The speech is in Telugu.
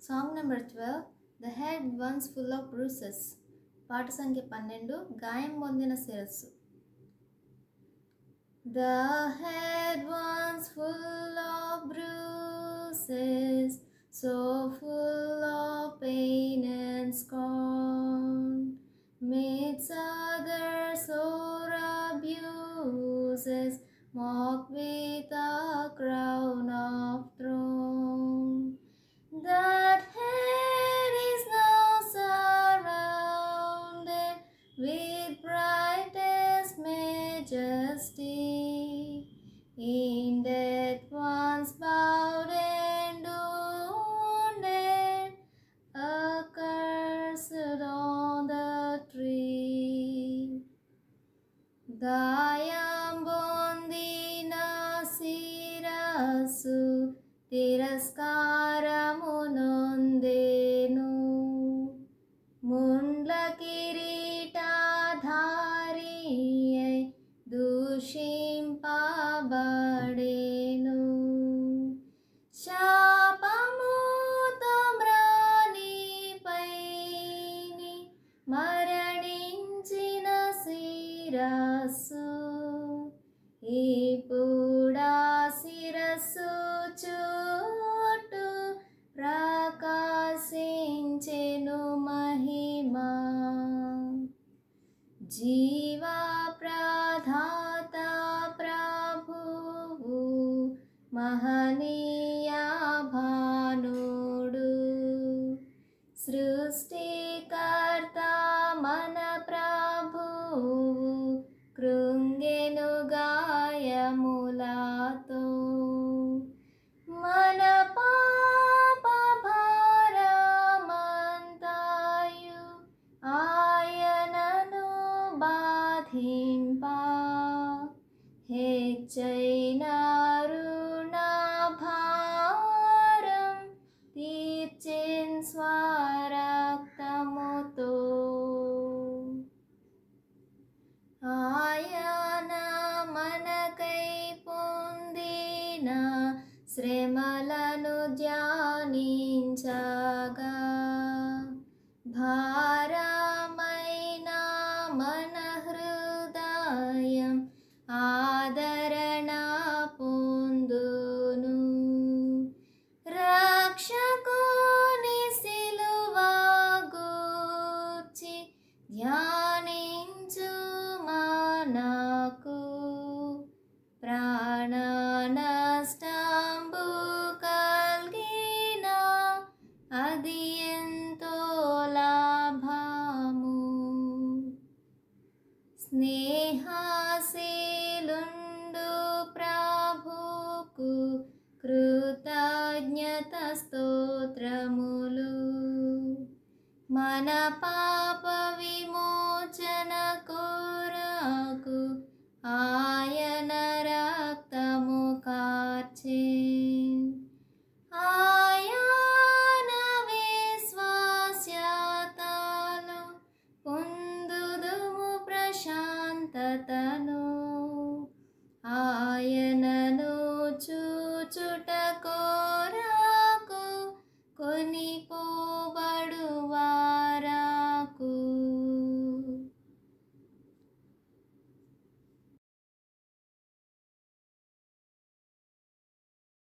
Song number 12. The head once full of bruises. పాట సంఖ్య 12. గాయం పొందిన శిరస్సు. The head once full of bruises, so full of pain and scorn, midst other sore abuses, mocked with a crown of thorn. That head is now surrounded with brightest majesty, in death once bowed and wounded, accursed on the tree. గాయం పొందిన శిరస్సు తిరస్కారము నొందెను, ముండ్ల కిరీటధారి అయి దూషింపబడెను. శాపముతో మ్రానిపైని మరణించిన శిరస్సు, ఇప్పుడా శిరస్సు చుట్టూ ప్రకాశించెను మహిమా. జీవా ప్రదాత ప్రభువు మహనీయ భానుడు, సృష్టికర్త మన ప్రభువు కృంగెను గాయములతో. మన పాప భారమంతయు ఆయనను బాధింప, హెచ్చైన రుణ భారం తీర్చెన్ స్వరక్తముతో. ఆయన మనకై పొందిన శ్రమలను ధ్యానించగా, భారమైన మన హృదయం ఆదరణ పొందును. రక్షకుని సిలువ గూర్చి ధ్యానించు మనకు, ప్రాణ నష్టంబు కల్గిన అది ఎంతో లాభము. స్నేహశీలుండు ప్రభుకు కృతజ్ఞత స్తోత్రములు. మన పాప విమోచన కొరకు ఆయన రక్తము కార్చెన్. ఆయన విశ్వాస్యతలో పొందుదుము ప్రశాంతతను, ఆయనను చూచుట కొరకు కొనిపో